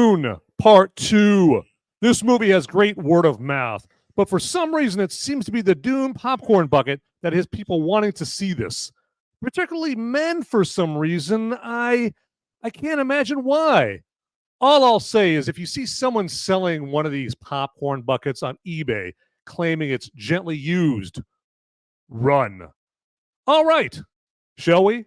Dune Part 2. This movie has great word of mouth, but for some reason it seems to be the Dune popcorn bucket that has people wanting to see this. Particularly men for some reason. I can't imagine why. All I'll say is if you see someone selling one of these popcorn buckets on eBay claiming it's gently used, run. All right, shall we?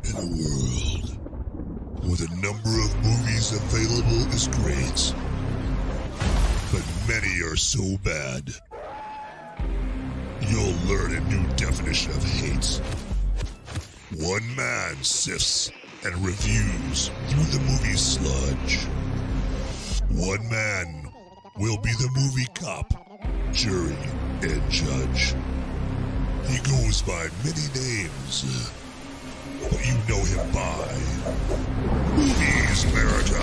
In a world where the number of movies available is great, but many are so bad, you'll learn a new definition of hate. One man sifts and reviews through the movie sludge. One man will be the movie cop, jury, and judge. He goes by many names, but you know him by Movies Merica.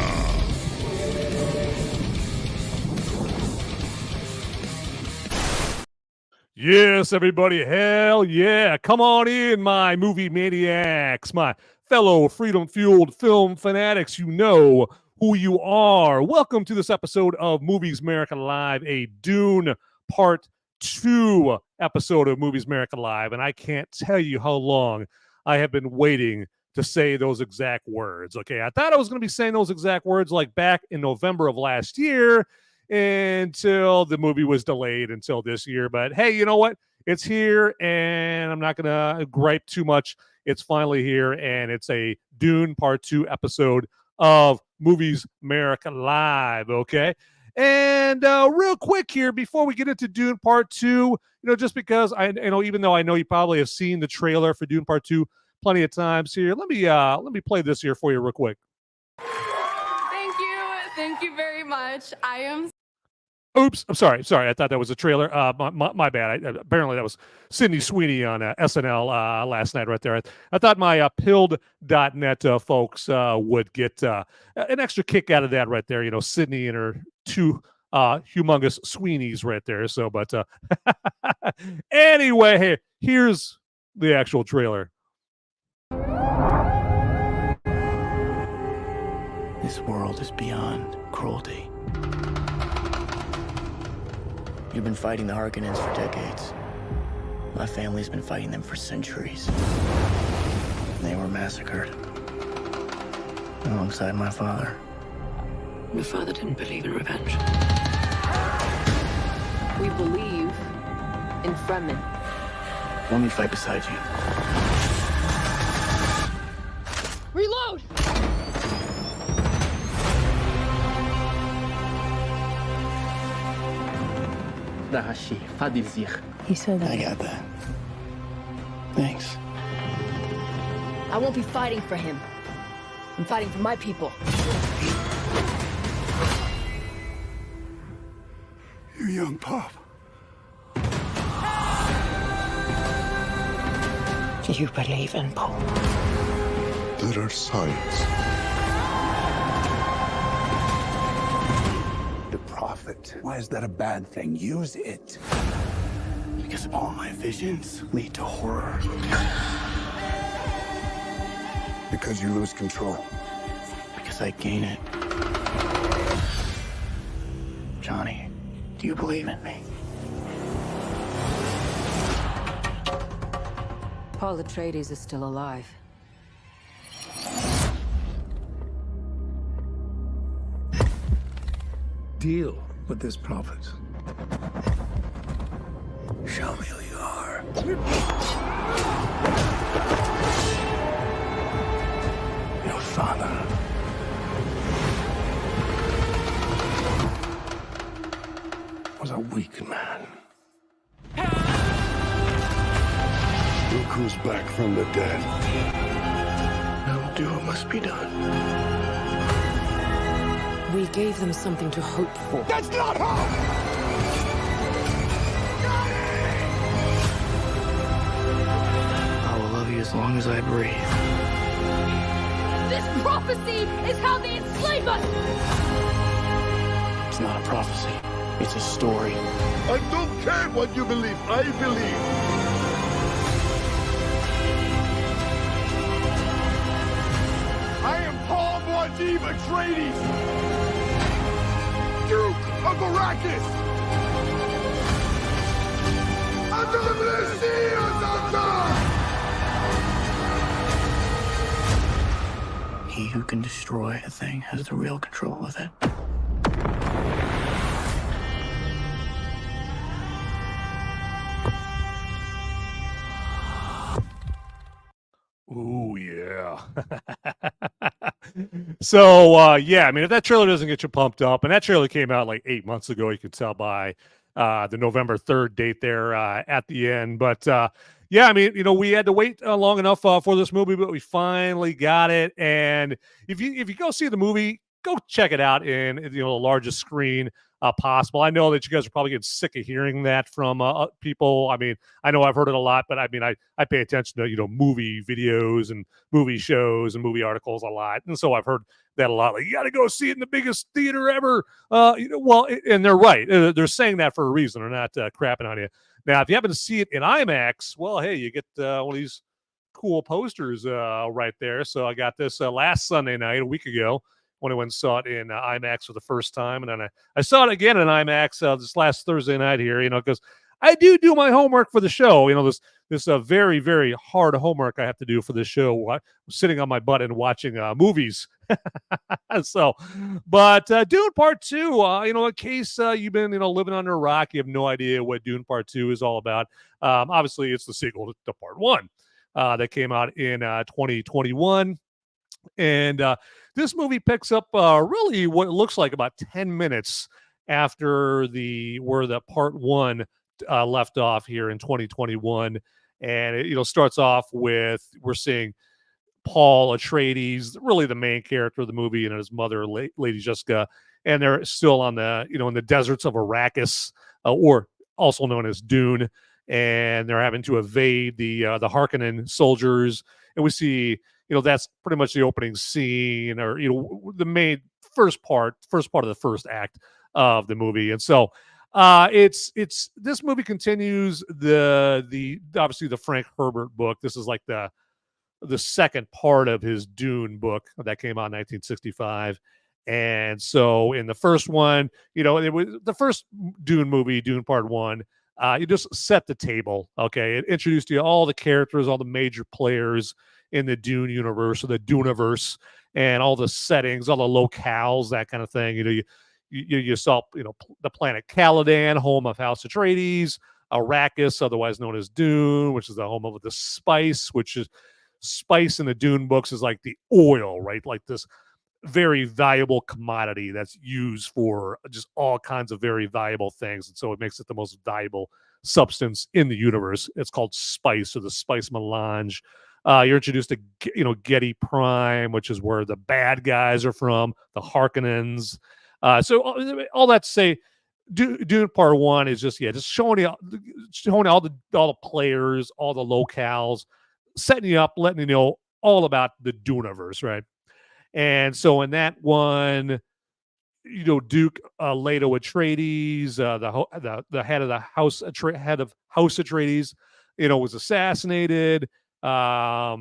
Yes, everybody, hell yeah. Come on in, my movie maniacs, my fellow freedom-fueled film fanatics. You know who you are. Welcome to this episode of Movies Merica Live, a Dune Part 2 episode of Movies Merica Live, and I can't tell you how long I have been waiting to say those exact words. Okay, I thought I was going to be saying those exact words like back in November of last year until the movie was delayed until this year. But hey, you know what? It's here, and I'm not going to gripe too much. It's finally here, and it's a Dune Part 2 episode of Movies Merica Live, okay? And real quick here, before we get into Dune Part 2, just because even though I know you probably have seen the trailer for Dune Part 2 plenty of times here, let me play this here for you real quick. Thank you very much. Oops, I'm sorry. I thought that was a trailer. My bad. Apparently that was Sydney Sweeney on SNL last night right there. I thought my pilled.net folks would get an extra kick out of that right there. Sydney and her two humongous Sweeneys right there. So, but anyway, hey, here's the actual trailer. This world is beyond cruelty. You've been fighting the Harkonnens for decades. My family's been fighting them for centuries. They were massacred alongside my father. Your father didn't believe in revenge. We believe in Fremen. Let me fight beside you. Reload! He said that. I got that. Thanks. I won't be fighting for him. I'm fighting for my people. You young pup. Do you believe in Paul? There are signs. The prophet. Why is that a bad thing? Use it. Because all my visions lead to horror. Because you lose control. Because I gain it. Johnny, do you believe in me? Paul Atreides is still alive. Deal with this prophet. Show me who you are. Your father was a weak man. Look who's back from the dead. Now do what must be done. We gave them something to hope for. That's not hope! I will love you as long as I breathe. This prophecy is how they enslave us! It's not a prophecy. It's a story. I don't care what you believe. I believe. Medivh Atreides, Duke of Arrakis, under the Messiah's He who can destroy a thing has the real control of it. Ooh, yeah. So, yeah, I mean, if that trailer doesn't get you pumped up, and that trailer came out like 8 months ago, you could tell by the November 3rd date there at the end. But yeah, I mean, we had to wait long enough for this movie, but we finally got it. And if you go see the movie, go check it out in the largest screen possible. I know that you guys are probably getting sick of hearing that from people. I mean, I know I've heard it a lot, but I mean, I pay attention to movie videos and movie shows and movie articles a lot, and so I've heard that a lot. Like, you got to go see it in the biggest theater ever. Well, and they're right. They're saying that for a reason. They're not crapping on you. Now, if you happen to see it in IMAX, well, hey, you get one of these cool posters right there. So I got this last Sunday night, a week ago, when I went and saw it in IMAX for the first time. And then I saw it again in IMAX this last Thursday night here, because I do my homework for the show. This very, very hard homework I have to do for this show. I'm sitting on my butt and watching movies. So, but Dune Part 2, in case you've been, living under a rock, you have no idea what Dune Part 2 is all about. Obviously, it's the sequel to Part 1 that came out in 2021. And this movie picks up really what it looks like about 10 minutes after where the Part 1 left off here in 2021. And it starts off with, we're seeing Paul Atreides, really the main character of the movie, and his mother, Lady Jessica, and they're still on the, in the deserts of Arrakis, or also known as Dune, and they're having to evade the Harkonnen soldiers. And we see, that's pretty much the opening scene, or the main first part of the first act of the movie. And so it's this movie continues the obviously the Frank Herbert book. This is like the second part of his Dune book that came out in 1965. And so in the first one, it was the first Dune movie, Dune Part 1. You just set the table. Okay, it introduced you all the characters, all the major players in the Dune universe, or the Duneverse, and all the settings, all the locales, that kind of thing. You saw the planet Caladan, home of House Atreides, Arrakis, otherwise known as Dune, which is the home of the spice, which is spice in the Dune books is like the oil, right? Like this very valuable commodity that's used for just all kinds of very valuable things. And so it makes it the most valuable substance in the universe. It's called spice, or the spice melange. You're introduced to, Getty Prime, which is where the bad guys are from, the Harkonnens. So all that to say, Dune Part 1 is just showing you all the players, all the locales, setting you up, letting you know all about the Duneverse, right? And so in that one, Duke Leto Atreides, the head of the house, head of House Atreides, was assassinated by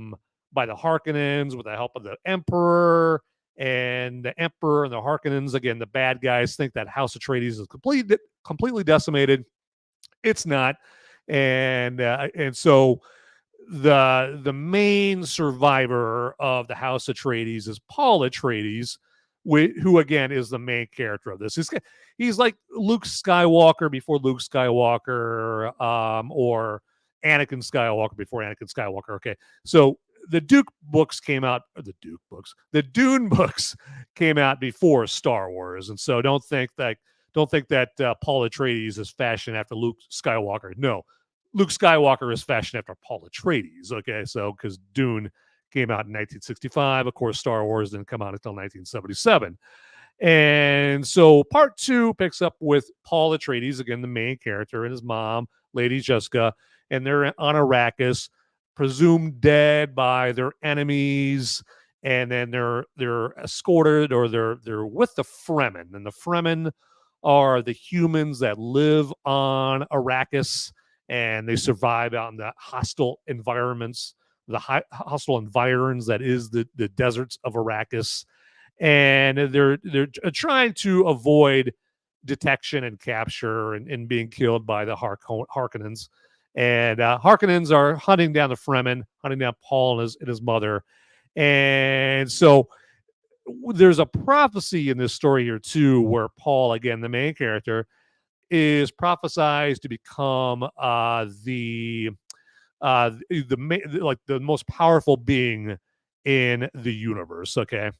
the Harkonnens with the help of the Emperor. And the Emperor and the Harkonnens, again, the bad guys, think that House Atreides is completely decimated. It's not, and so the main survivor of the House Atreides is Paul Atreides, who again is the main character of this. He's like Luke Skywalker before Luke Skywalker, or Anakin Skywalker before Anakin Skywalker. Okay, so the Dune books came out before Star Wars, and so don't think that Paul Atreides is fashioned after Luke Skywalker. No, Luke Skywalker is fashioned after Paul Atreides. Okay, so because Dune came out in 1965, of course, Star Wars didn't come out until 1977. And so Part 2 picks up with Paul Atreides, again, the main character, and his mom, Lady Jessica, and they're on Arrakis, presumed dead by their enemies, and then they're escorted, or they're with the Fremen. And the Fremen are the humans that live on Arrakis, and they survive out in the hostile environments, hostile environs that is the deserts of Arrakis. and they're trying to avoid detection and capture and being killed by the Harkonnens. And Harkonnens are hunting down the Fremen, hunting down Paul and his mother. And so there's a prophecy in this story here too, where Paul, again, the main character, is prophesized to become the most powerful being in the universe. Okay,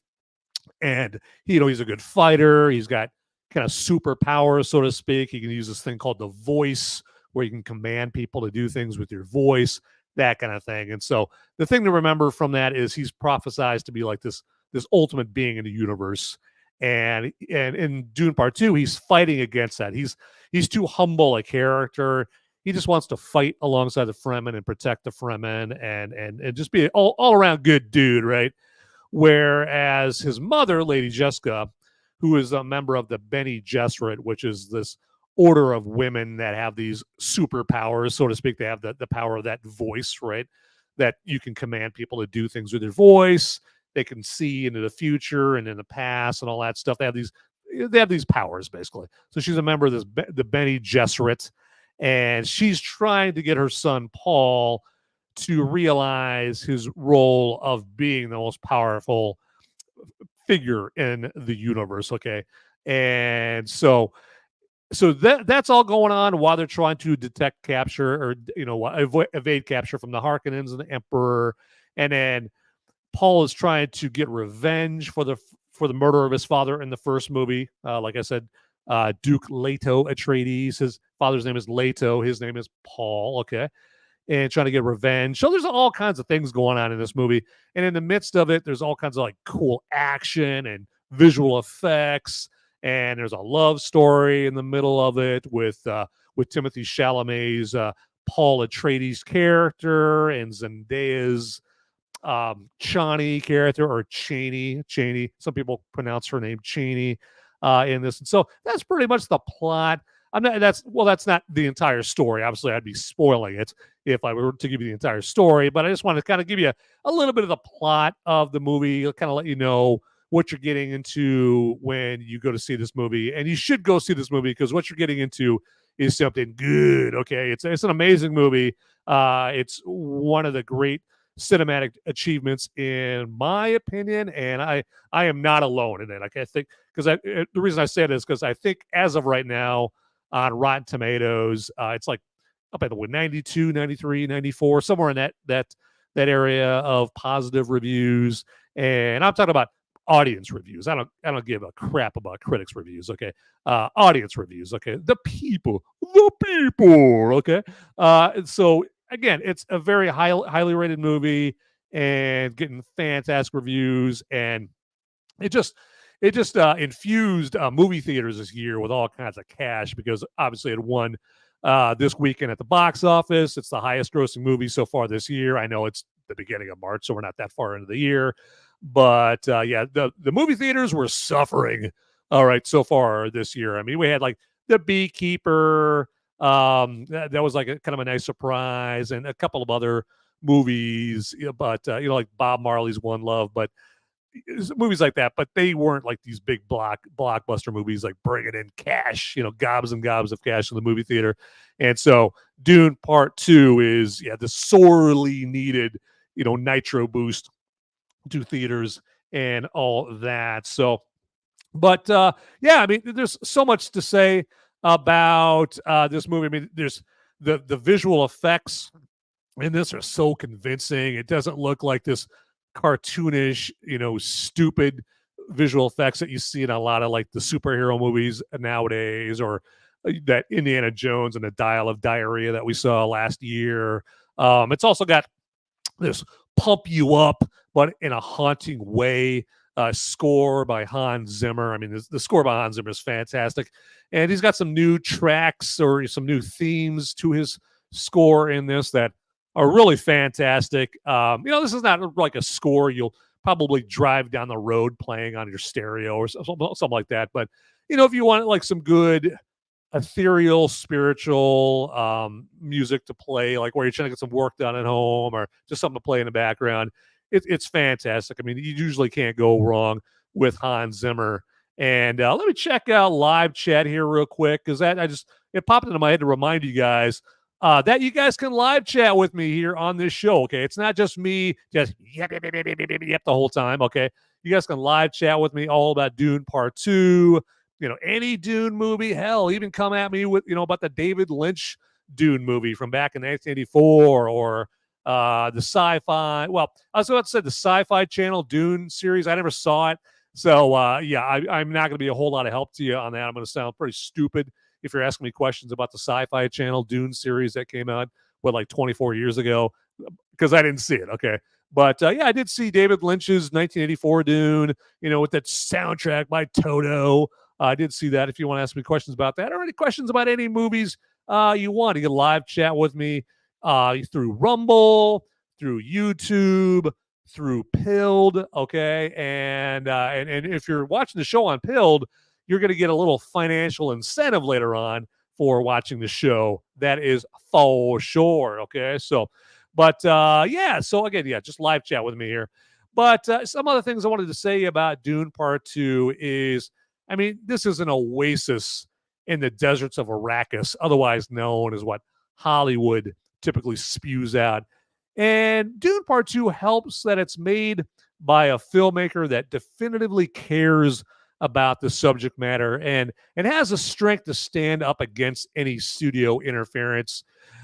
and he's a good fighter. He's got kind of superpowers, so to speak. He can use this thing called the voice, where you can command people to do things with your voice, that kind of thing. And so the thing to remember from that is he's prophesized to be like this ultimate being in the universe. And in Dune Part 2, he's fighting against that. He's too humble a character. He just wants to fight alongside the Fremen and protect the Fremen and just be an all around good dude, right? Whereas his mother, Lady Jessica, who is a member of the Bene Gesserit, which is this order of women that have these superpowers, so to speak. They have the power of that voice, right? That you can command people to do things with their voice. They can see into the future and in the past and all that stuff. They have these powers, basically. So she's a member of the Bene Gesserit, and she's trying to get her son Paul to realize his role of being the most powerful figure in the universe. Okay, and so that's all going on while they're trying to detect capture or evade capture from the Harkonnens and the Emperor, and then Paul is trying to get revenge for the murder of his father in the first movie. Like I said, Duke Leto Atreides. His father's name is Leto. His name is Paul. Okay, and trying to get revenge. So there's all kinds of things going on in this movie, and in the midst of it, there's all kinds of like cool action and visual effects, and there's a love story in the middle of it with Timothée Chalamet's Paul Atreides character and Zendaya's Chani character, or Cheney. Some people pronounce her name Cheney in this. And so that's pretty much the plot. That's not the entire story. Obviously, I'd be spoiling it if I were to give you the entire story, but I just want to kind of give you a little bit of the plot of the movie, kind of let you know what you're getting into when you go to see this movie. And you should go see this movie because what you're getting into is something good. Okay, it's an amazing movie. It's one of the great cinematic achievements in my opinion, and I am not alone in it. Like, I think, because the reason I say it is because I think as of right now on Rotten Tomatoes, it's like up at the 92, 93, 94, somewhere in that area of positive reviews. And I'm talking about audience reviews. I don't give a crap about critics reviews. Okay, audience reviews. Okay, the people. Okay, so again, it's a very highly rated movie and getting fantastic reviews, and it just infused movie theaters this year with all kinds of cash, because obviously it won this weekend at the box office. It's the highest grossing movie so far this year. I know it's the beginning of March, so we're not that far into the year, but yeah, the movie theaters were suffering. All right, so far this year. I mean, we had like The Beekeeper. That was like a kind of a nice surprise, and a couple of other movies, but like Bob Marley's One Love, but movies like that. But they weren't like these big blockbuster movies, like bringing in cash, gobs and gobs of cash in the movie theater. And so Dune Part 2 is the sorely needed nitro boost to theaters and all that. So, but I mean, there's so much to say about this movie. I mean, there's the visual effects in this are so convincing. It doesn't look like this cartoonish, stupid visual effects that you see in a lot of like the superhero movies nowadays, or that Indiana Jones and the Dial of Diarrhea that we saw last year. It's also got this pump you up, but in a haunting way, score by Hans Zimmer. I mean, the score by Hans Zimmer is fantastic. And he's got some new tracks or some new themes to his score in this that are really fantastic. This is not like a score you'll probably drive down the road playing on your stereo or something like that. But, if you want like some good ethereal, spiritual music to play, like where you're trying to get some work done at home or just something to play in the background, it's fantastic. I mean, you usually can't go wrong with Hans Zimmer. And let me check out live chat here real quick, because it popped into my head to remind you guys that you guys can live chat with me here on this show. Okay, it's not just me just yep the whole time. Okay, you guys can live chat with me all about Dune Part 2. Any Dune movie. Hell, even come at me with about the David Lynch Dune movie from back in 1984, or the Sci-Fi. Well, I was about to say the Sci-Fi Channel Dune series. I never saw it. So, I'm not going to be a whole lot of help to you on that. I'm going to sound pretty stupid if you're asking me questions about the Sci-Fi Channel Dune series that came out, like 24 years ago, because I didn't see it, okay? But, I did see David Lynch's 1984 Dune, with that soundtrack by Toto. I did see that. If you want to ask me questions about that, or any questions about any movies you want, you can live chat with me through Rumble, through YouTube, through Pilled, okay? And if you're watching the show on Pilled, you're going to get a little financial incentive later on for watching the show. That is for sure, okay? So, but so again, just live chat with me here. But some other things I wanted to say about Dune Part 2 is, this is an oasis in the deserts of Arrakis, otherwise known as what Hollywood typically spews out. And Dune Part 2 helps that it's made by a filmmaker that definitively cares about the subject matter and has the strength to stand up against any studio interference.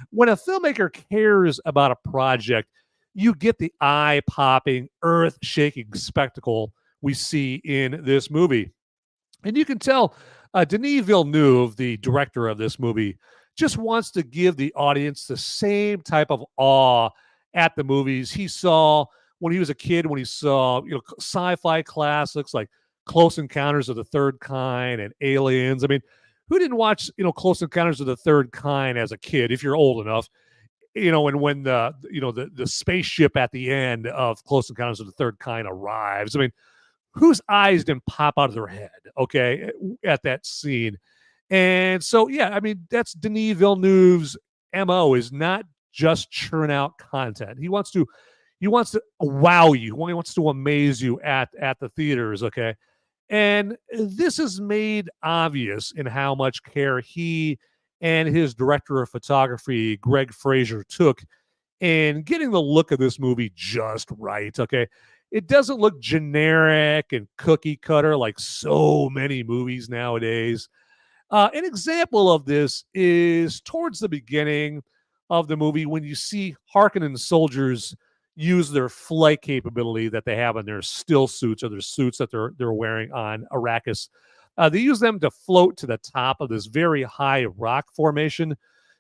When a filmmaker cares about a project, you get the eye-popping, earth-shaking spectacle we see in this movie. And you can tell Denis Villeneuve, the director of this movie, just wants to give the audience the same type of awe at the movies he saw when he was a kid, when he saw sci-fi classics like Close Encounters of the Third Kind and Aliens. Who didn't watch Close Encounters of the Third Kind as a kid, if you're old enough? And when the spaceship at the end of Close Encounters of the Third Kind arrives, whose eyes didn't pop out of their head, okay, at that scene? And so, that's Denis Villeneuve's MO, is not just churn out content. He wants to wow you. He wants to amaze you at the theaters, okay? And this is made obvious in how much care he and his director of photography, Greg Fraser, took in getting the look of this movie just right, okay? It doesn't look generic and cookie cutter like so many movies nowadays. An example of this is towards the beginning of the movie when you see Harkonnen soldiers use their flight capability that they have in their still suits, or their suits that they're wearing on Arrakis. They use them to float to the top of this very high rock formation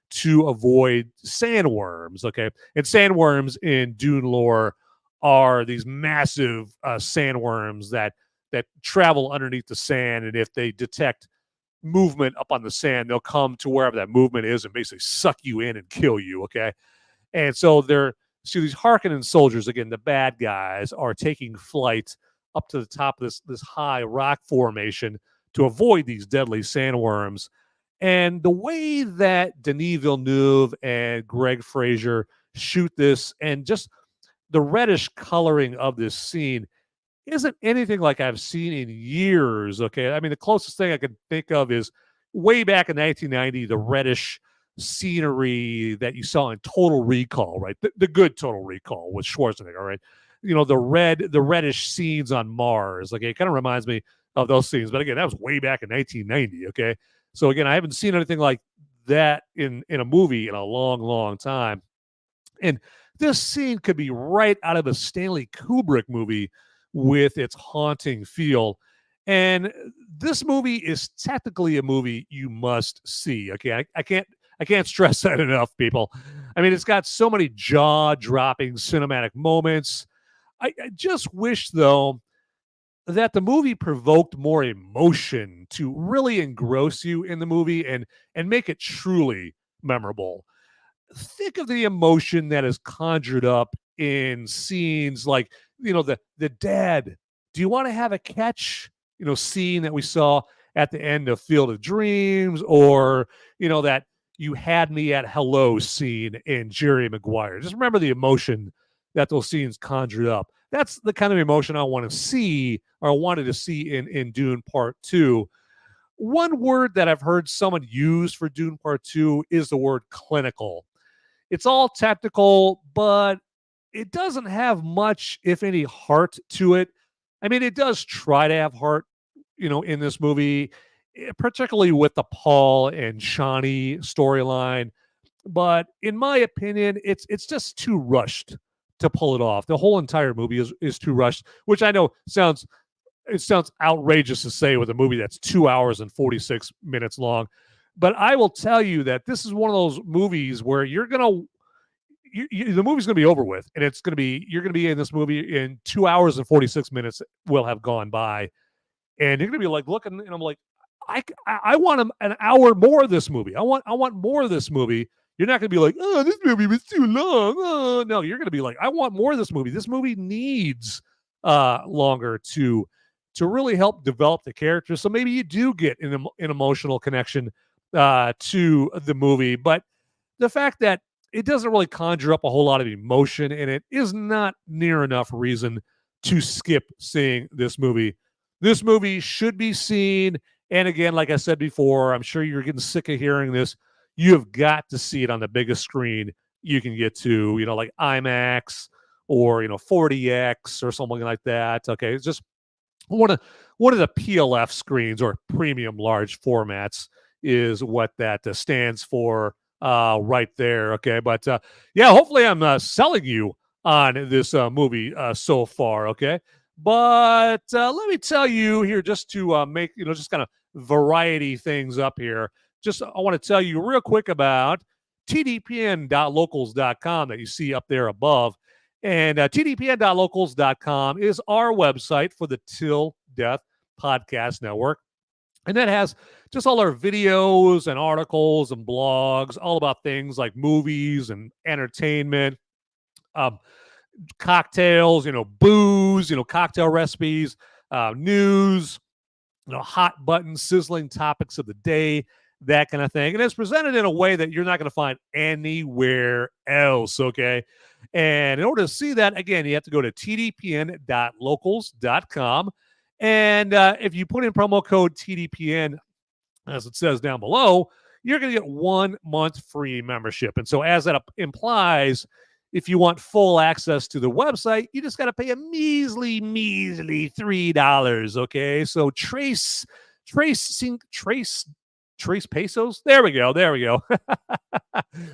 to avoid sandworms, okay? And sandworms in Dune lore are these massive sandworms that travel underneath the sand, and if they detect movement up on the sand, they'll come to wherever that movement is and basically suck you in and kill you, okay? And so these Harkonnen soldiers, again, the bad guys, are taking flight up to the top of this high rock formation to avoid these deadly sandworms. And the way that Denis Villeneuve and Greg Fraser shoot this, and just the reddish coloring of this scene, isn't anything like I've seen in years, okay? The closest thing I can think of is way back in 1990, the reddish scenery that you saw in Total Recall, right? The good Total Recall with Schwarzenegger, right? The reddish scenes on Mars. Okay, it kind of reminds me of those scenes. But again, that was way back in 1990, okay? So again, I haven't seen anything like that in a movie in a long, long time. And this scene could be right out of a Stanley Kubrick movie with its haunting feel. And this movie is technically a movie you must see. Okay, I can't stress that enough, people. It's got so many jaw-dropping cinematic moments. I just wish, though, that the movie provoked more emotion to really engross you in the movie and make it truly memorable. Think of the emotion that is conjured up in scenes like, the dad, do you want to have a catch, scene that we saw at the end of Field of Dreams, or, that you had me at hello scene in Jerry Maguire. Just remember the emotion that those scenes conjured up. That's the kind of emotion I want to see, or I wanted to see in Dune Part 2. One word that I've heard someone use for Dune Part 2 is the word clinical. It's all technical, but it doesn't have much, if any, heart to it. I mean, it does try to have heart, in this movie, particularly with the Paul and Shawnee storyline. But in my opinion, it's just too rushed to pull it off. The whole entire movie is too rushed, which I know sounds outrageous to say with a movie that's 2 hours and 46 minutes long. But I will tell you that this is one of those movies where the movie's going to be over with, and you're going to be in this movie in 2 hours and 46 minutes will have gone by, and you're going to be like looking, and I'm like, I want an hour more of this movie. I want more of this movie. You're not going to be like, oh, this movie was too long. Oh. No, you're going to be like, I want more of this movie. This movie needs longer to really help develop the characters. So maybe you do get an emotional connection to the movie. But the fact that it doesn't really conjure up a whole lot of emotion in it is not near enough reason to skip seeing this movie. This movie should be seen. And again, like I said before, I'm sure you're getting sick of hearing this. You have got to see it on the biggest screen you can get to, like IMAX or, 40X or something like that. Okay, it's just one of the PLF screens, or premium large formats, is what that stands for right there. Okay, but yeah, hopefully I'm selling you on this movie so far. Okay, but let me tell you here, just to make just kind of variety things up here. I want to tell you real quick about tdpn.locals.com that you see up there above. And tdpn.locals.com is our website for the Till Death Podcast Network. And that has just all our videos and articles and blogs, all about things like movies and entertainment, cocktails, booze, cocktail recipes, news, hot button, sizzling topics of the day, that kind of thing. And it's presented in a way that you're not going to find anywhere else, okay? And in order to see that, again, you have to go to tdpn.locals.com. And if you put in promo code TDPN, as it says down below, you're going to get 1 month free membership. And so as that implies, if you want full access to the website, you just got to pay a measly $3, okay? So trace pesos. There we go.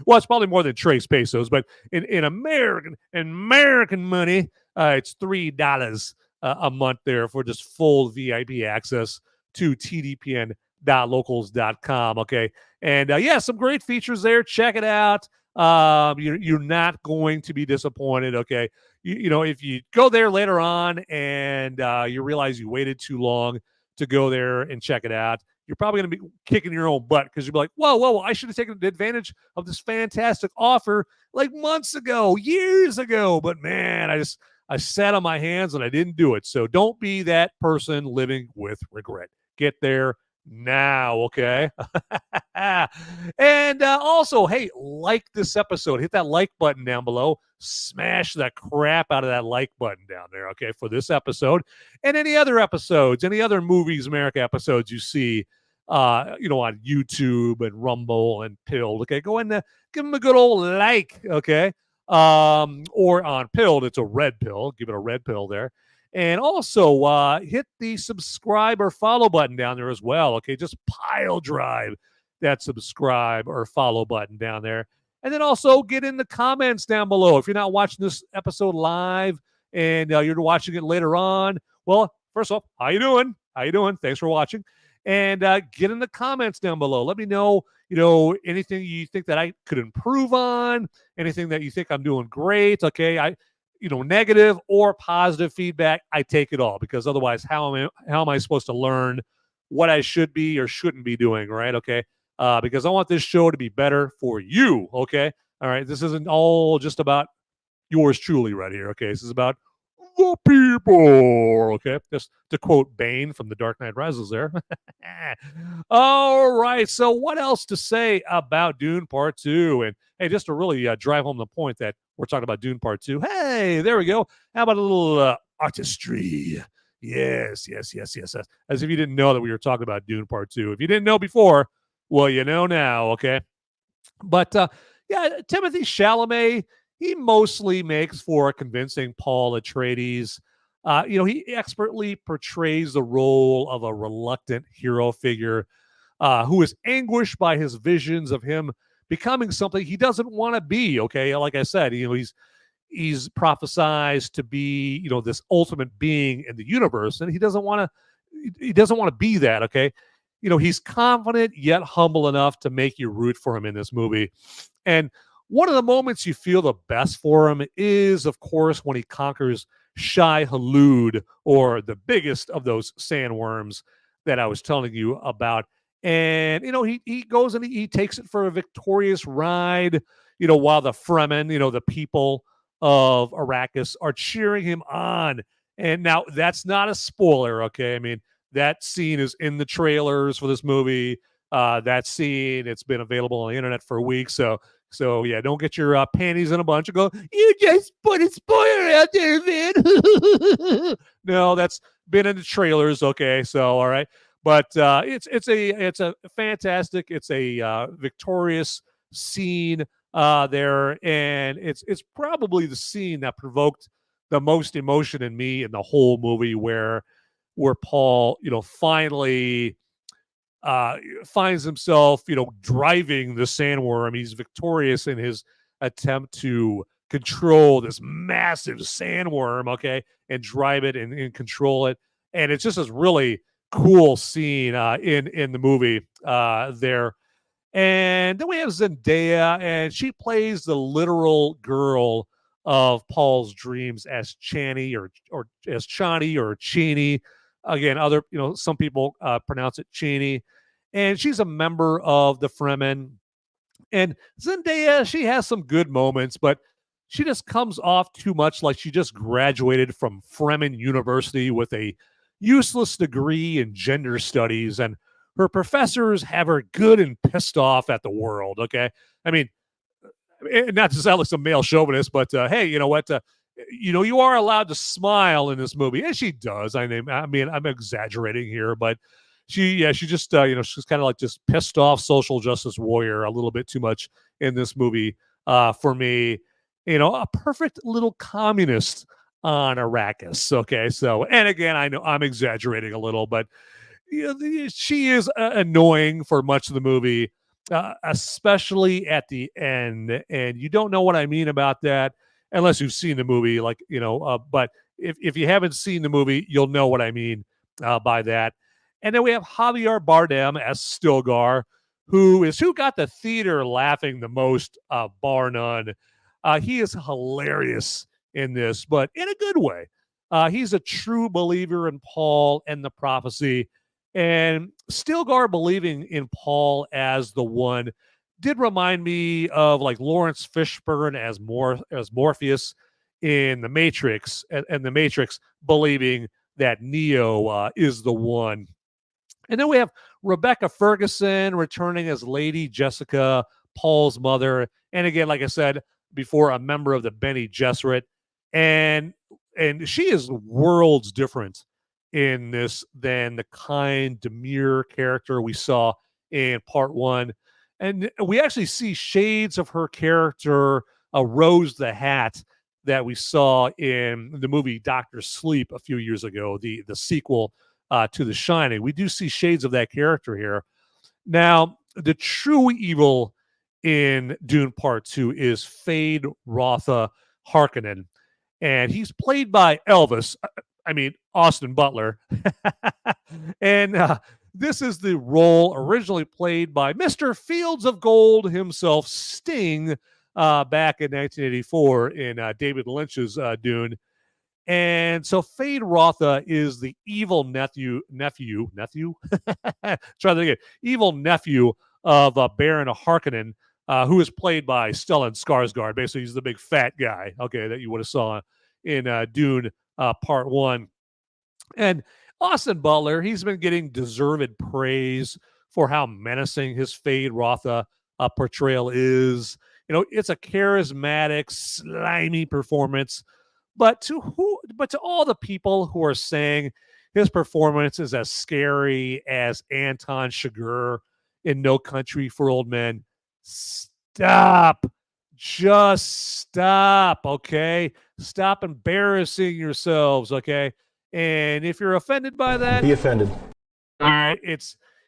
Well, it's probably more than trace pesos, but in American money, it's $3 a month there for just full VIP access to tdpn.locals.com. Okay, and yeah, some great features there. Check it out. You're not going to be disappointed. Okay, if you go there later on and you realize you waited too long to go there and check it out, you're probably going to be kicking your own butt, because you'll be like, whoa, I should have taken advantage of this fantastic offer like months ago, years ago. But man, I sat on my hands and I didn't do it. So don't be that person living with regret. Get there now, okay? And also, hey, like this episode. Hit that like button down below. Smash the crap out of that like button down there, okay, for this episode. And any other episodes, any other Movies America episodes you see, on YouTube and Rumble and Pilled, okay? Go in there, give them a good old like, okay? Or on Pilled, it's a red pill. Give it a red pill there. And also hit the subscribe or follow button down there as well. Okay, just pile drive that subscribe or follow button down there. And then also get in the comments down below. If you're not watching this episode live and you're watching it later on, well, first off, how you doing? Thanks for watching. And get in the comments down below. Let me know, anything you think that I could improve on, anything that you think I'm doing great. Okay, negative or positive feedback, I take it all, because otherwise, how am I supposed to learn what I should be or shouldn't be doing, right? Okay, because I want this show to be better for you. Okay, all right. This isn't all just about yours truly right here. Okay, this is about the the people. Okay, just to quote Bane from The Dark Knight Rises there. All right, so what else to say about Dune Part 2? And hey, just to really drive home the point that we're talking about Dune Part 2, hey, there we go. How about a little artistry? Yes. As if you didn't know that we were talking about Dune Part 2. If you didn't know before, well, you know now, okay? But yeah, Timothee Chalamet, he mostly makes for a convincing Paul Atreides. He expertly portrays the role of a reluctant hero figure who is anguished by his visions of him becoming something he doesn't want to be. Okay, like I said, he's prophesized to be, this ultimate being in the universe, and he doesn't want to be that. Okay, he's confident yet humble enough to make you root for him in this movie. And one of the moments you feel the best for him is, of course, when he conquers Shai Hulud, or the biggest of those sandworms that I was telling you about. And, he goes and he takes it for a victorious ride, while the Fremen, the people of Arrakis, are cheering him on. And now that's not a spoiler, okay? I mean, that scene is in the trailers for this movie. That scene, it's been available on the internet for weeks. So yeah, don't get your panties in a bunch and go, you just put a spoiler out there, man. No, that's been in the trailers. Okay, so all right, but it's a fantastic, it's a victorious scene there, and it's probably the scene that provoked the most emotion in me in the whole movie, where Paul, finally finds himself, driving the sandworm. He's victorious in his attempt to control this massive sandworm, okay, and drive it and control it. And it's just this really cool scene in the movie there. And then we have Zendaya, and she plays the literal girl of Paul's dreams as Chani, or as Chani, or Chini. Again, some people pronounce it Chini. And she's a member of the Fremen. And Zendaya, she has some good moments, but she just comes off too much like she just graduated from Fremen University with a useless degree in gender studies, and her professors have her good and pissed off at the world, okay? I mean, not to sound like some male chauvinist, but hey, you know what? You are allowed to smile in this movie, and she does. I mean, I'm exaggerating here, but she just, she's kind of like just pissed off social justice warrior a little bit too much in this movie for me. A perfect little communist on Arrakis. Okay, so, and again, I know I'm exaggerating a little, but she is annoying for much of the movie, especially at the end, and you don't know what I mean about that unless you've seen the movie, but if you haven't seen the movie, you'll know what I mean by that. And then we have Javier Bardem as Stilgar, who got the theater laughing the most, bar none. He is hilarious in this, but in a good way. He's a true believer in Paul and the prophecy, and Stilgar believing in Paul as the one did remind me of like Lawrence Fishburne as Morpheus in The Matrix, and The Matrix believing that Neo is the one. And then we have Rebecca Ferguson returning as Lady Jessica, Paul's mother. And again, like I said before, a member of the Bene Gesserit. And she is worlds different in this than the kind, demure character we saw in part one. And we actually see shades of her character, Rose the Hat, that we saw in the movie Dr. Sleep a few years ago, the sequel to The Shining. We do see shades of that character here. Now, the true evil in Dune Part 2 is Fade Rotha Harkonnen, and he's played by Austin Butler. And this is the role originally played by Mr. Fields of Gold himself, Sting, back in 1984 in David Lynch's Dune. And so Fade Rotha is the evil nephew, try that again, evil nephew of Baron Harkonnen, who is played by Stellan Skarsgard. Basically, he's the big fat guy, okay, that you would have saw in Dune Part 1. And Austin Butler, he's been getting deserved praise for how menacing his Fade Rotha portrayal is. You know, it's a charismatic, slimy performance. But to all the people who are saying his performance is as scary as Anton Chigurh in No Country for Old Men, stop. Just stop, okay? Stop embarrassing yourselves, okay? And if you're offended by that, Be offended. all right,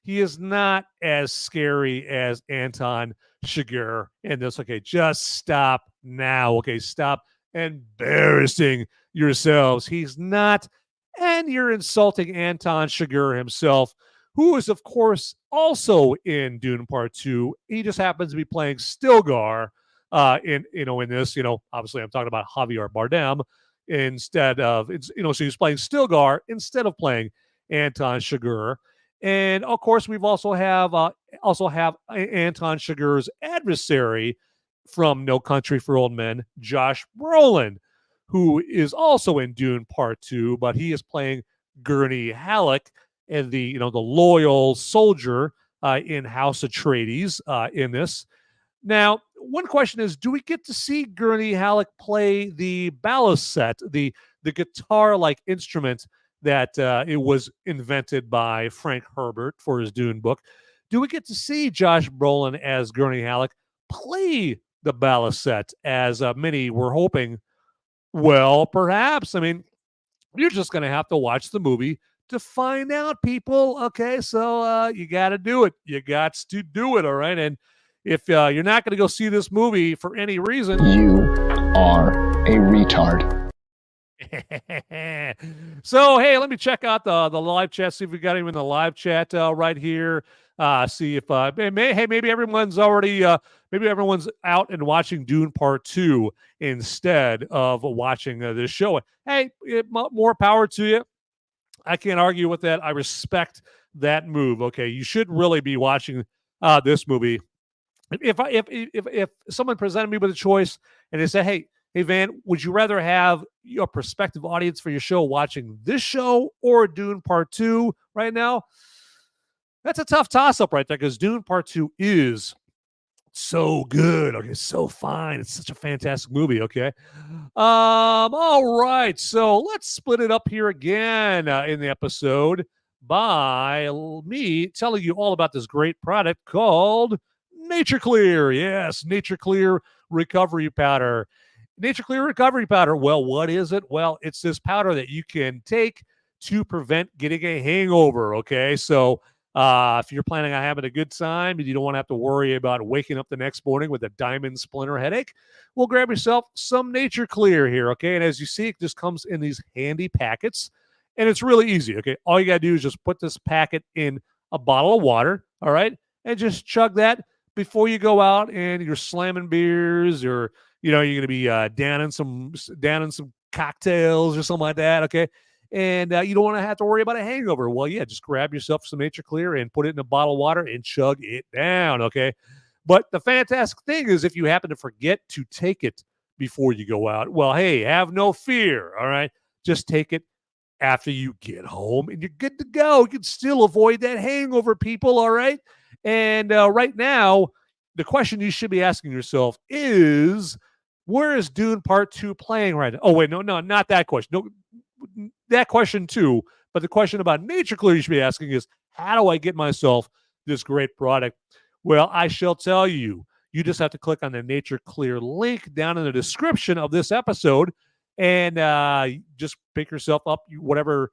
he is not as scary as Anton Chigurh in this. Okay, just stop now. Okay, stop embarrassing yourselves. He's not, and you're insulting Anton Chigurh himself, who is, of course, also in Dune Part 2. He just happens to be playing Stilgar in this. Obviously, I'm talking about Javier Bardem instead of, so he's playing Stilgar instead of playing Anton Chigurh. And of course, we've also have Anton Chigurh's adversary from No Country for Old Men, Josh Brolin, who is also in Dune Part 2, but he is playing Gurney Halleck, and the loyal soldier in House Atreides in this. Now, one question is, do we get to see Gurney Halleck play the balisette, the guitar-like instrument that it was invented by Frank Herbert for his Dune book? Do we get to see Josh Brolin as Gurney Halleck play the balisette, as many were hoping? Well, perhaps. I mean, you're just going to have to watch the movie to find out, people. Okay, so you got to do it. You got to do it, all right? And if you're not going to go see this movie for any reason, You are a retard. So, hey, let me check out the live chat, see if we got anyone in the live chat right here. See if maybe everyone's already maybe everyone's out and watching Dune Part 2 instead of watching this show. Hey, more power to you. I can't argue with that. I respect that move. Okay, you should really be watching this movie. If someone presented me with a choice and they said, hey, Van, would you rather have your prospective audience for your show watching this show or Dune Part 2 right now? That's a tough toss-up right there, because Dune Part 2 is so good. Okay, so fine. It's such a fantastic movie, okay? All right, so let's split it up here again in the episode by me telling you all about this great product called Nature Clear. Yes, Nature Clear Recovery Powder. Nature Clear Recovery Powder. Well, what is it? Well, it's this powder that you can take to prevent getting a hangover, okay? So if you're planning on having a good time and you don't want to have to worry about waking up the next morning with a diamond splinter headache, well, grab yourself some Nature Clear here, okay? And as you see, it just comes in these handy packets, and it's really easy, okay? All you got to do is just put this packet in a bottle of water, all right? And just chug that before you go out and you're slamming beers, or, you're going to be downing some cocktails or something like that, okay? And you don't want to have to worry about a hangover. Well, yeah, just grab yourself some Nature Clear and put it in a bottle of water and chug it down, okay? But the fantastic thing is, if you happen to forget to take it before you go out, well, hey, have no fear, all right? Just take it after you get home and you're good to go. You can still avoid that hangover, people, all right? And right now, the question you should be asking yourself is, where is Dune Part 2 playing right now? Oh, wait, no, not that question. No, that question too, but the question about Nature Clear you should be asking is, how do I get myself this great product? Well, I shall tell you. You just have to click on the Nature Clear link down in the description of this episode, and just pick yourself up whatever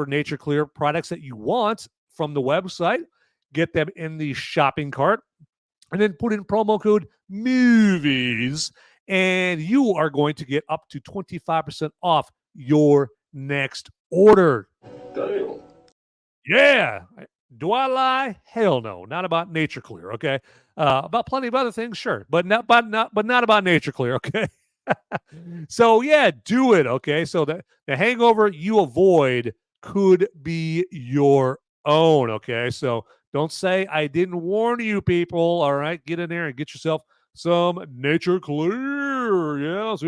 Nature Clear products that you want from the website. Get them in the shopping cart, and then put in promo code MOVIES, and you are going to get up to 25% off your next order. Damn. Yeah. Do I lie? Hell no. Not about Nature Clear, okay? About plenty of other things, sure, but not about Nature Clear, okay? So yeah, do it, okay? So the hangover you avoid could be your own, okay? So don't say I didn't warn you, people, all right? Get in there and get yourself some nature clear. Yes.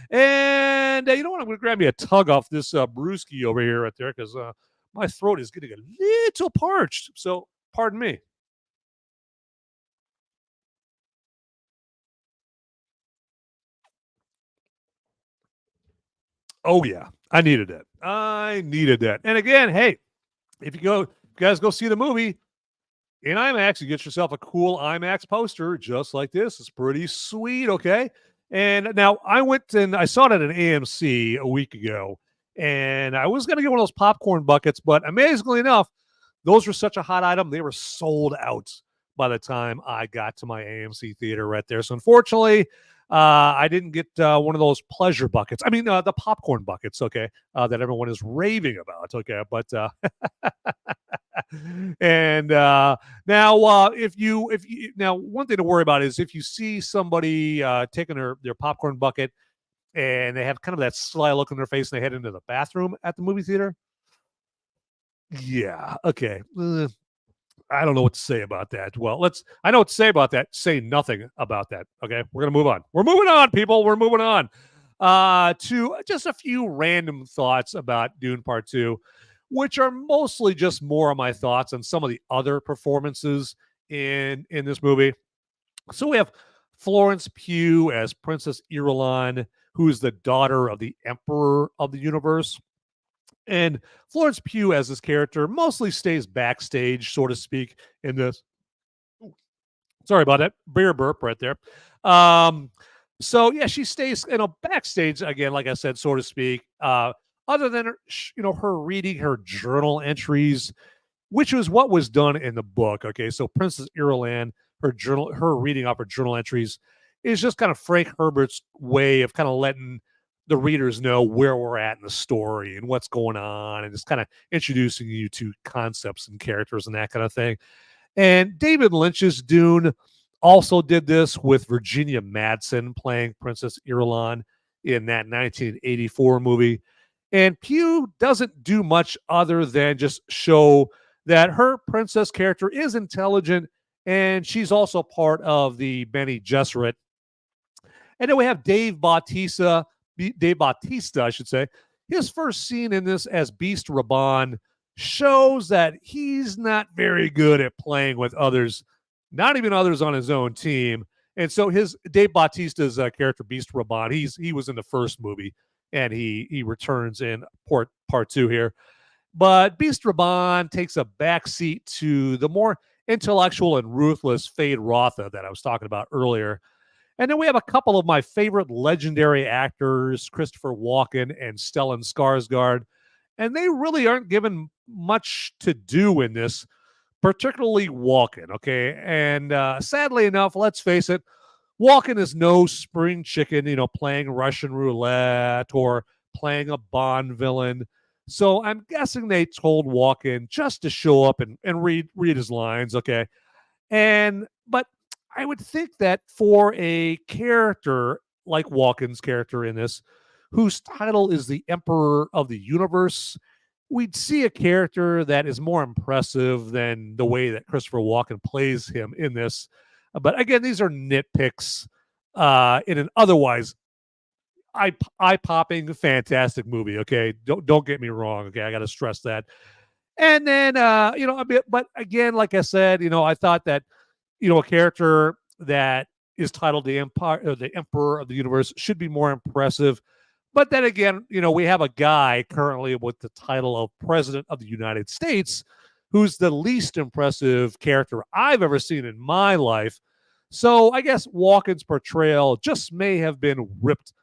And you know what? I'm going to grab me a tug off this brewski over here right there because my throat is getting a little parched. So pardon me. Oh, yeah. I needed it. And again, hey, if you guys go see the movie in IMAX, you get yourself a cool IMAX poster just like this. It's pretty sweet, okay? And now I went and I saw it at an AMC a week ago, and I was going to get one of those popcorn buckets, but amazingly enough, those were such a hot item. They were sold out by the time I got to my AMC theater right there. So unfortunately, I didn't get one of those pleasure buckets. I mean, the popcorn buckets, okay, that everyone is raving about, okay? But and now, if you now one thing to worry about is if you see somebody taking their popcorn bucket and they have kind of that sly look on their face and they head into the bathroom at the movie theater. Yeah, okay. I don't know what to say about that. Well, I know what to say about that. Say nothing about that. Okay. We're going to move on. We're moving on, people. We're moving on to just a few random thoughts about Dune Part 2, which are mostly just more of my thoughts on some of the other performances in this movie. So we have Florence Pugh as Princess Irulan, who is the daughter of the Emperor of the Universe. And Florence Pugh as this character mostly stays backstage, so to speak, in this. Ooh, sorry about that. Beer burp right there. So yeah, she stays, backstage again, like I said, so to speak. Other than her reading her journal entries, which was what was done in the book. Okay, so Princess Irulan, her reading off her journal entries is just kind of Frank Herbert's way of kind of letting the readers know where we're at in the story and what's going on, and just kind of introducing you to concepts and characters and that kind of thing. And David Lynch's Dune also did this with Virginia Madsen playing Princess Irulan in that 1984 movie. And Pugh doesn't do much other than just show that her princess character is intelligent, and she's also part of the Bene Gesserit. And then we have Dave Bautista, I should say. His first scene in this as Beast Raban shows that he's not very good at playing with others, not even others on his own team. And so Dave Bautista's character, Beast Raban, he was in the first movie, and he returns in part 2 here. But Beast Raban takes a backseat to the more intellectual and ruthless Fade Rotha that I was talking about earlier. And then we have a couple of my favorite legendary actors, Christopher Walken and Stellan Skarsgard. And they really aren't given much to do in this, particularly Walken, okay? And sadly enough, let's face it, Walken is no spring chicken, playing Russian roulette or playing a Bond villain. So I'm guessing they told Walken just to show up and read his lines, okay? But I would think that for a character like Walken's character in this, whose title is the Emperor of the Universe, we'd see a character that is more impressive than the way that Christopher Walken plays him in this. But again, these are nitpicks in an otherwise eye-popping, fantastic movie. Okay, don't get me wrong. Okay, I got to stress that. And then but again, like I said, I thought that a character that is titled the Emperor of the Universe should be more impressive. But then again, we have a guy currently with the title of President of the United States who's the least impressive character I've ever seen in my life. So I guess Walken's portrayal just may have been ripped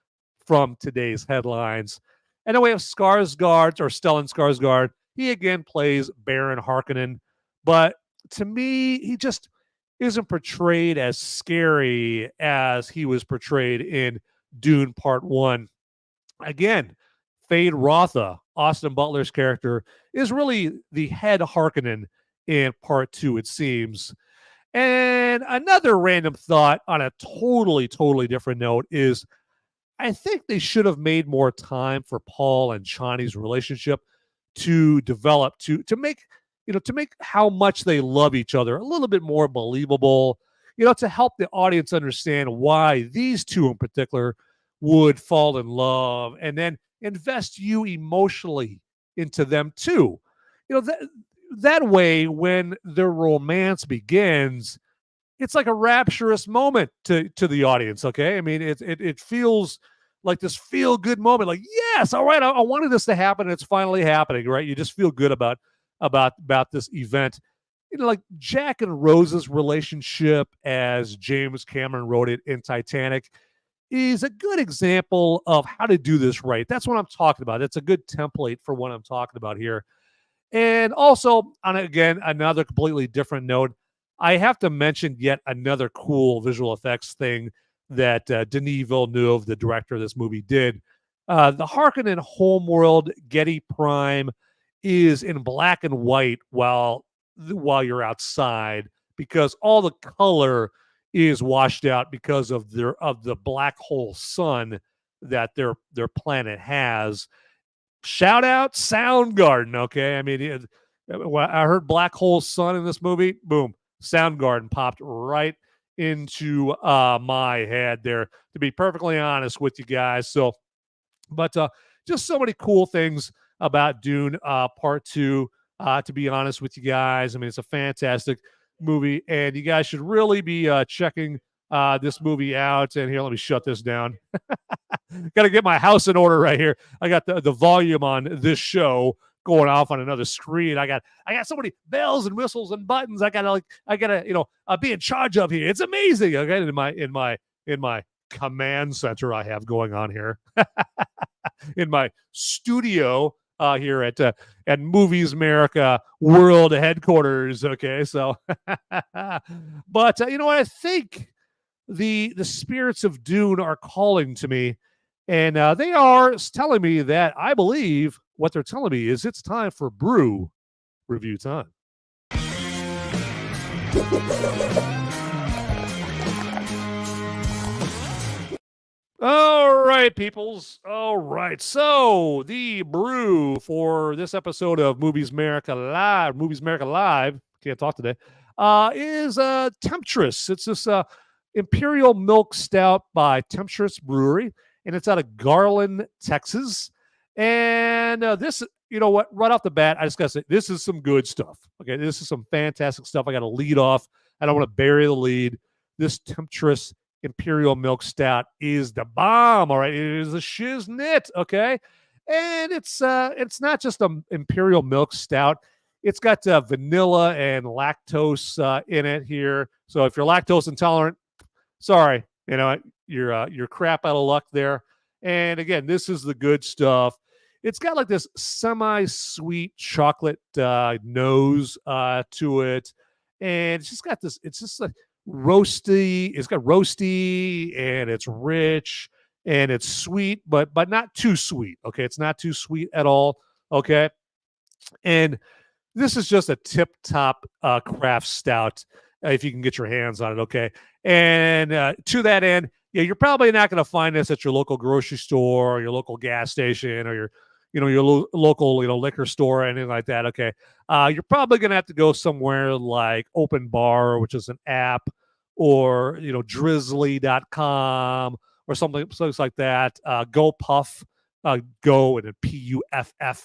from today's headlines. And then we have Stellan Skarsgard. He again plays Baron Harkonnen. But to me, he just isn't portrayed as scary as he was portrayed in Dune Part 1. Again, Fade Rotha, Austin Butler's character, is really the head Harkonnen in Part 2, it seems. And another random thought on a totally, totally different note is I think they should have made more time for Paul and Chani's relationship to develop, to make how much they love each other a little bit more believable. to help the audience understand why these two in particular would fall in love, and then invest you emotionally into them too. That way, when their romance begins, it's like a rapturous moment to the audience. Okay, I mean, it feels like this feel good moment. Like, yes, all right, I wanted this to happen, and it's finally happening. Right? You just feel good about this event. Like Jack and Rose's relationship, as James Cameron wrote it in Titanic, is a good example of how to do this right. That's what I'm talking about. It's a good template for what I'm talking about here. And also, on again, another completely different note, I have to mention yet another cool visual effects thing that Denis Villeneuve, the director of this movie, did. The Harkonnen homeworld, Getty Prime, is in black and white while you're outside, because all the color is washed out because of the black hole sun that their planet has. Shout out Soundgarden, okay? I mean, when I heard black hole sun in this movie, boom, Soundgarden popped right into my head there, to be perfectly honest with you guys. So, but just so many cool things about Dune Part 2, to be honest with you guys. I mean, it's a fantastic movie, and you guys should really be checking this movie out. And here, let me shut this down. Got to get my house in order right here. I got the volume on this show going off on another screen. I got so many bells and whistles and buttons. I gotta be in charge of here. It's amazing. Okay, in my command center I have going on here in my studio here at Movies Merica World Headquarters. Okay, so but you know what? I think the spirits of Dune are calling to me, and they are telling me that I believe what they're telling me is it's time for brew review time. All right, peoples. All right. So the brew for this episode of Movies Merica Live, can't talk today, is Temptress. It's this Imperial Milk Stout by Temptress Brewery, and it's out of Garland, Texas. And this, you know what, right off the bat, I just got to say, this is some good stuff. Okay, this is some fantastic stuff. I got to lead off. I don't want to bury the lead. This Temptress Imperial Milk Stout is the bomb. All right, it is a shiznit. Okay, and it's not just an Imperial Milk Stout. It's got vanilla and lactose in it here. So if you're lactose intolerant, sorry, you're crap out of luck there. And again, this is the good stuff. It's got like this semi-sweet chocolate nose to it, and it's just got this. It's just like roasty. It's got roasty, and it's rich, and it's sweet, but not too sweet. Okay, it's not too sweet at all. Okay, and this is just a tip-top craft stout if you can get your hands on it. Okay, and to that end, yeah, you're probably not going to find this at your local grocery store or your local gas station or your local liquor store or anything like that. Okay, you're probably going to have to go somewhere like Open Bar, which is an app, or drizzly.com or something like that. Go Puff, go and then PUFF.com.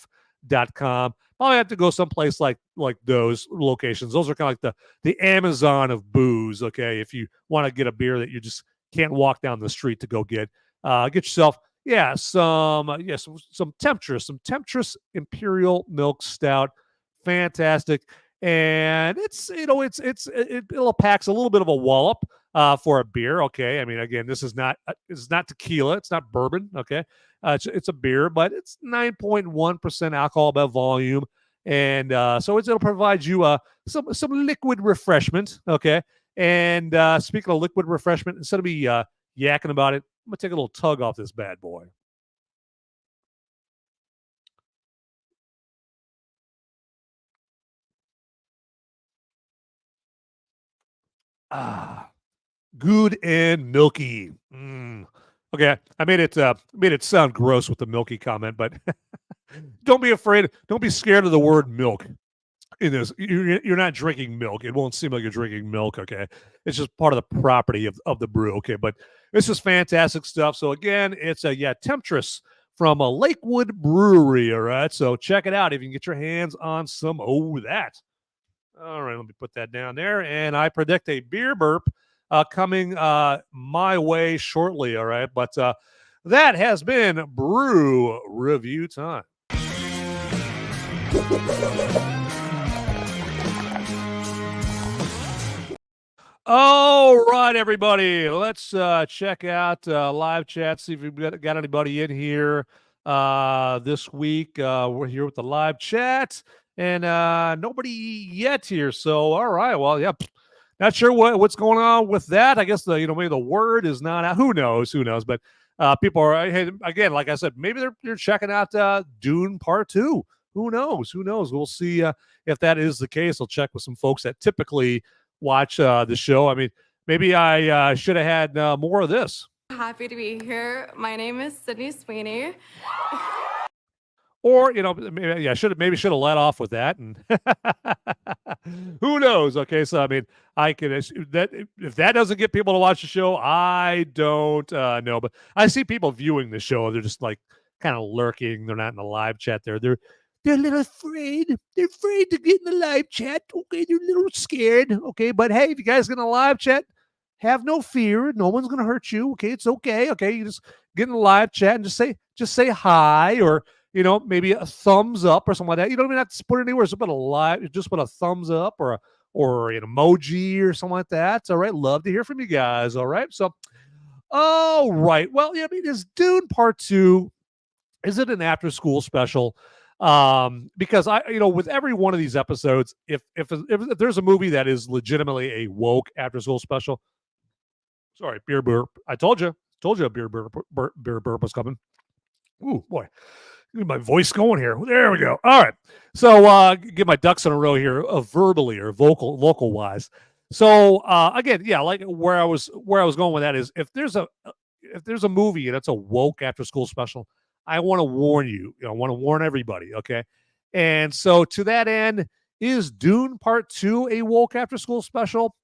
Probably have to go someplace like those locations. Those are kind of like the Amazon of booze. Okay, if you want to get a beer that you just can't walk down the street to go get yourself some Temptress Imperial Milk Stout. Fantastic. And it packs a little bit of a wallop for a beer. Okay, I mean, again, this is not tequila, it's not bourbon. Okay, it's a beer, but it's 9.1% alcohol by volume, and so it'll provide you some liquid refreshment. Okay, and speaking of liquid refreshment, instead of me yakking about it, I'm gonna take a little tug off this bad boy. Good and milky. Okay, I made it sound gross with the milky comment, but don't be afraid. Don't be scared of the word milk. in this. You're not drinking milk. It won't seem like you're drinking milk, okay? It's just part of the property of the brew, okay? But this is fantastic stuff. So again, it's a Temptress from a Lakewood Brewery, all right? So check it out if you can get your hands on some that. All right, let me put that down there. And I predict a beer burp coming my way shortly, all right? But that has been Brew Review time. All right, everybody. Let's check out live chat, see if we've got anybody in here this week. We're here with the live chat, and nobody yet here. So, all right. Well, yeah, not sure what's going on with that. I guess maybe the word is not out. Who knows? But people are, hey, again, like I said, maybe they're checking out Dune Part 2. Who knows? We'll see if that is the case. I'll check with some folks that typically watch the show. I mean, maybe I should have had more of this. Happy to be here. My name is Sydney Sweeney. Or maybe should have let off with that, and who knows? Okay, so I mean, I can that if that doesn't get people to watch the show, I don't know. But I see people viewing the show; they're just like kind of lurking. They're not in the live chat. They're a little afraid. They're afraid to get in the live chat. Okay, they're a little scared. Okay, but hey, if you guys get in the live chat, have no fear. No one's gonna hurt you. Okay, it's okay. Okay, you just get in the live chat and just say hi, or maybe a thumbs up or something like that. You don't even have to put it anywhere. Just put a thumbs up or an emoji or something like that. All right, love to hear from you guys. All right, so all right. Well, yeah, I mean, is Dune Part 2? Is it an after school special? Because with every one of these episodes, if there's a movie that is legitimately a woke after school special, sorry, beer burp. I told you a beer burp was coming. Ooh, boy, get my voice going here. There we go. All right, so get my ducks in a row here, verbally or vocal wise. So again, yeah, like where I was going with that is if there's a movie and it's a woke after school special, I want to warn you. I want to warn everybody, okay? And so to that end, is Dune Part 2 a woke after school special?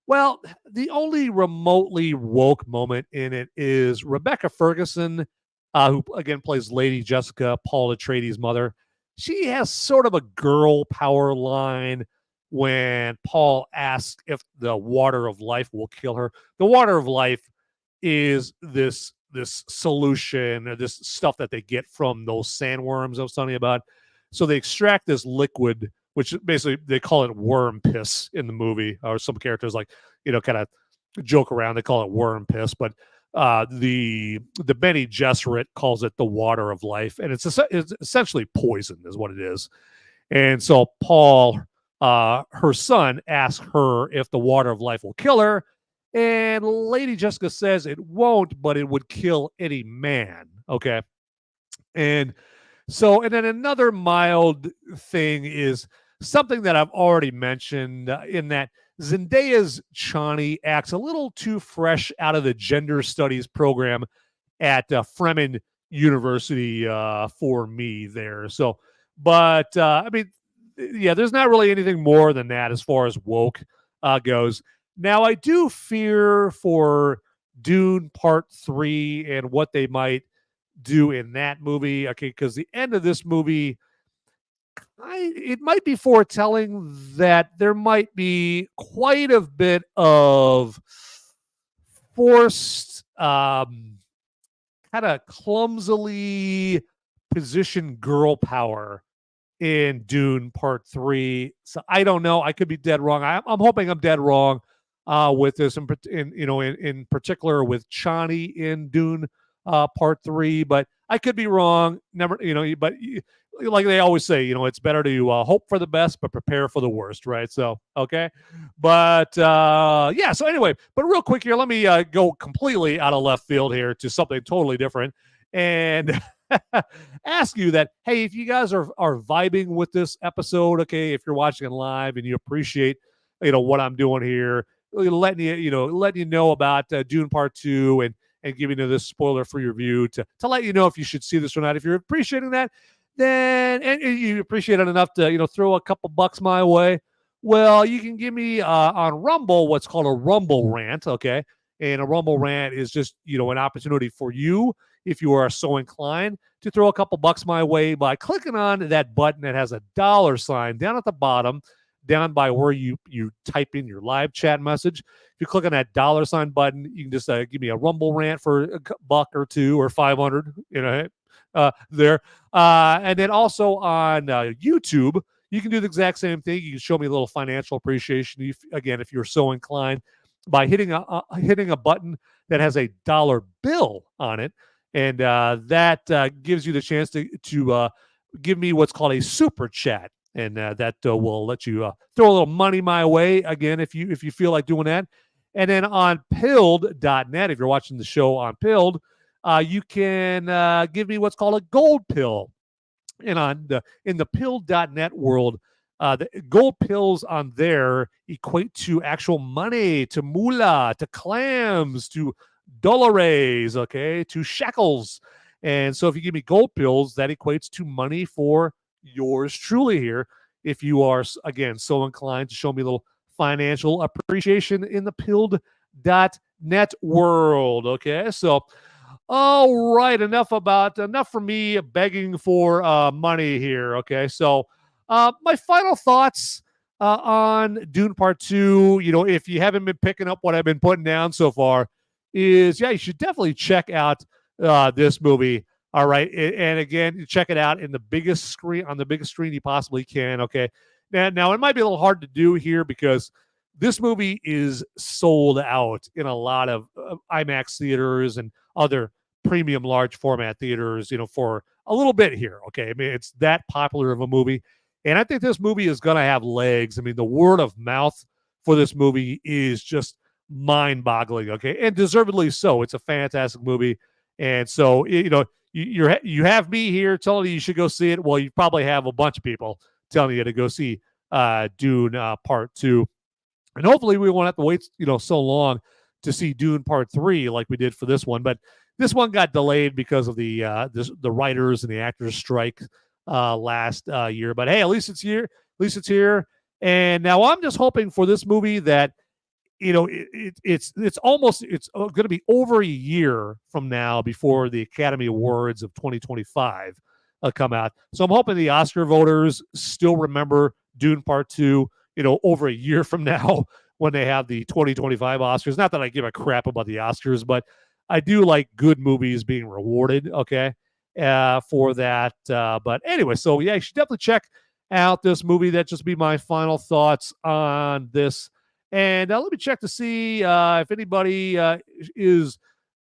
Well, the only remotely woke moment in it is Rebecca Ferguson, who again plays Lady Jessica, Paul Atreides' mother. She has sort of a girl power line when Paul asks if the water of life will kill her. The water of life is this solution or this stuff that they get from those sandworms I was telling you about. So they extract this liquid, which basically they call it worm piss in the movie, or some characters like, kind of joke around. They call it worm piss, but the Bene Gesserit calls it the water of life. And it's essentially poison is what it is. And so Paul, her son, asks her if the water of life will kill her. And Lady Jessica says it won't, but it would kill any man. Okay. And then another mild thing is something that I've already mentioned in that Zendaya's Chani acts a little too fresh out of the gender studies program at Fremen University for me there. So, but I mean, yeah, there's not really anything more than that as far as woke goes. Now, I do fear for Dune Part 3 and what they might do in that movie. Okay, because the end of this movie, it might be foretelling that there might be quite a bit of forced, kind of clumsily positioned girl power in Dune Part 3. So I don't know. I could be dead wrong. I'm hoping I'm dead wrong with this, in particular with Chani in Dune Part 3, but I could be wrong. Never, but like they always say, it's better to hope for the best but prepare for the worst, right? So okay, but yeah. So anyway, but real quick here, let me go completely out of left field here to something totally different and ask you that, hey, if you guys are vibing with this episode, okay, if you're watching it live and you appreciate what I'm doing here, letting you know about Dune Part 2 and giving you this spoiler-free review to let you know if you should see this or not. If you're appreciating that, then and you appreciate it enough to throw a couple bucks my way, well, you can give me on Rumble what's called a Rumble rant, okay? And a Rumble rant is just an opportunity for you, if you are so inclined, to throw a couple bucks my way by clicking on that button that has a $sign down at the bottom, down by where you type in your live chat message. If you click on that $sign button, you can just give me a Rumble rant for a buck or two or 500, there. And then also on YouTube, you can do the exact same thing. You can show me a little financial appreciation, if you're so inclined, by hitting a button that has a dollar bill on it, and that gives you the chance to give me what's called a super chat, and that will let you throw a little money my way. Again, if you feel like doing that. And then on pilled.net, if you're watching the show on Pilled, you can give me what's called a gold pill. And in the pilled.net world, the gold pills on there equate to actual money, to moolah, to clams, to dollars, okay, to shekels. And so if you give me gold pills, that equates to money for yours truly here. If you are, again, so inclined to show me a little financial appreciation in the pilled.net world, okay? So, all right, enough for me begging for money here, okay? So, my final thoughts on Dune Part 2, if you haven't been picking up what I've been putting down so far, is, you should definitely check out this movie, all right? And again, check it out on the biggest screen you possibly can, okay? Now, it might be a little hard to do here because this movie is sold out in a lot of IMAX theaters and other premium large format theaters, for a little bit here, okay? I mean, it's that popular of a movie. And I think this movie is going to have legs. I mean, the word of mouth for this movie is just mind-boggling, okay? And deservedly so. It's a fantastic movie. And so, you have me here telling you should go see it. Well, you probably have a bunch of people telling you to go see Dune Part 2. And hopefully we won't have to wait, so long to see Dune Part 3 like we did for this one. But this one got delayed because of the writers and the actors strike last year. But hey, at least it's here. At least it's here. And now I'm just hoping for this movie that it's going to be over a year from now before the Academy Awards of 2025 come out. So I'm hoping the Oscar voters still remember Dune Part 2, over a year from now when they have the 2025 Oscars. Not that I give a crap about the Oscars, but I do like good movies being rewarded, okay, for that. But anyway, so yeah, you should definitely check out this movie. That just be my final thoughts on this. And let me check to see if anybody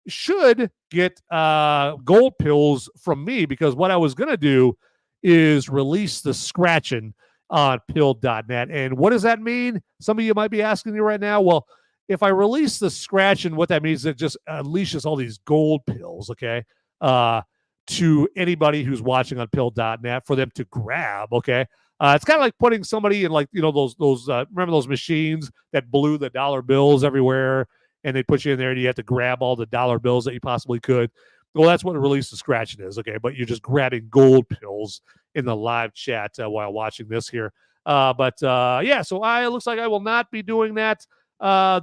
should get gold pills from me, because what I was going to do is release the scratching on pilled.net. And what does that mean? Some of you might be asking me right now. Well, if I release the scratching, what that means is it just unleashes all these gold pills, okay, to anybody who's watching on pilled.net for them to grab, okay? It's kind of like putting somebody in, like, those remember those machines that blew the dollar bills everywhere, and they put you in there and you have to grab all the dollar bills that you possibly could. Well, that's what a release of scratching is, okay? But you're just grabbing gold pills in the live chat while watching this here. But yeah, so it looks like I will not be doing that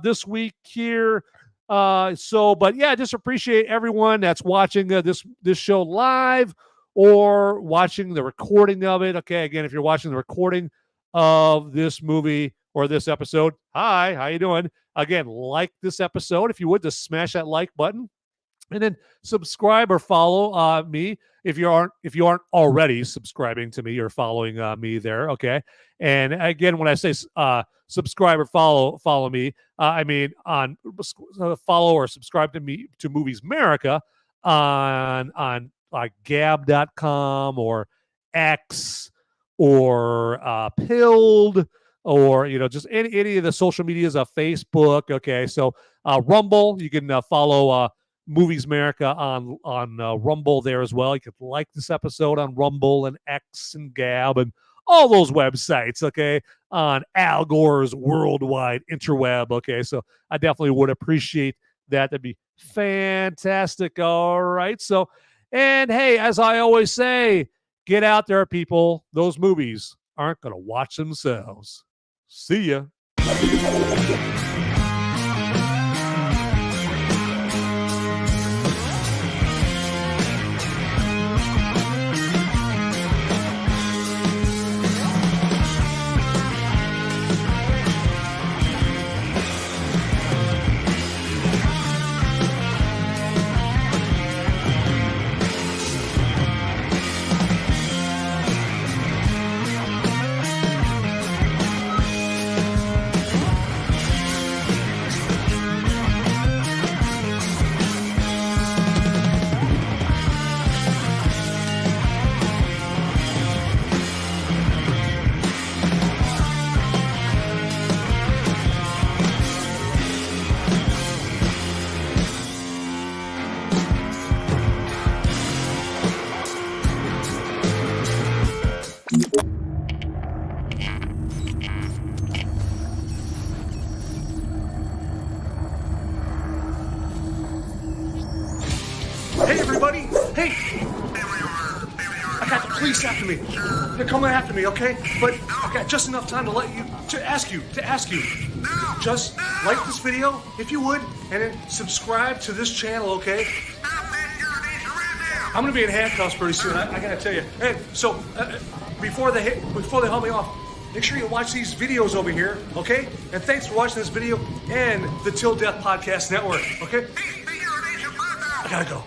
this week here. But yeah, just appreciate everyone that's watching this show live or watching the recording of it. Okay, again, if you're watching the recording of this movie or this episode, hi, how you doing? Again, like this episode if you would, just smash that like button. And then subscribe or follow me if you aren't already subscribing to me or following me there. Okay. And again, when I say subscribe or follow me, I mean on follow or subscribe to me to Movies Merica on like Gab.com or X or Pilled or just any of the social medias of Facebook. Okay. So Rumble, you can follow Movies Merica on Rumble there as well. You could like this episode on Rumble and X and Gab and all those websites, okay, on Al Gore's worldwide interweb, okay? So I definitely would appreciate that. That'd be fantastic. All right. So, and hey, as I always say, Get out there, people. Those movies aren't going to watch themselves. See ya. Hey, everybody! Hey! I got the police after me. They're coming after me, okay? But I got just enough time to ask you. Just like this video, if you would, and then subscribe to this channel, okay? I'm gonna be in handcuffs pretty soon. I gotta tell you. Hey, so before they haul me off, make sure you watch these videos over here, okay? And thanks for watching this video and the Till Death Podcast Network, okay? I gotta go.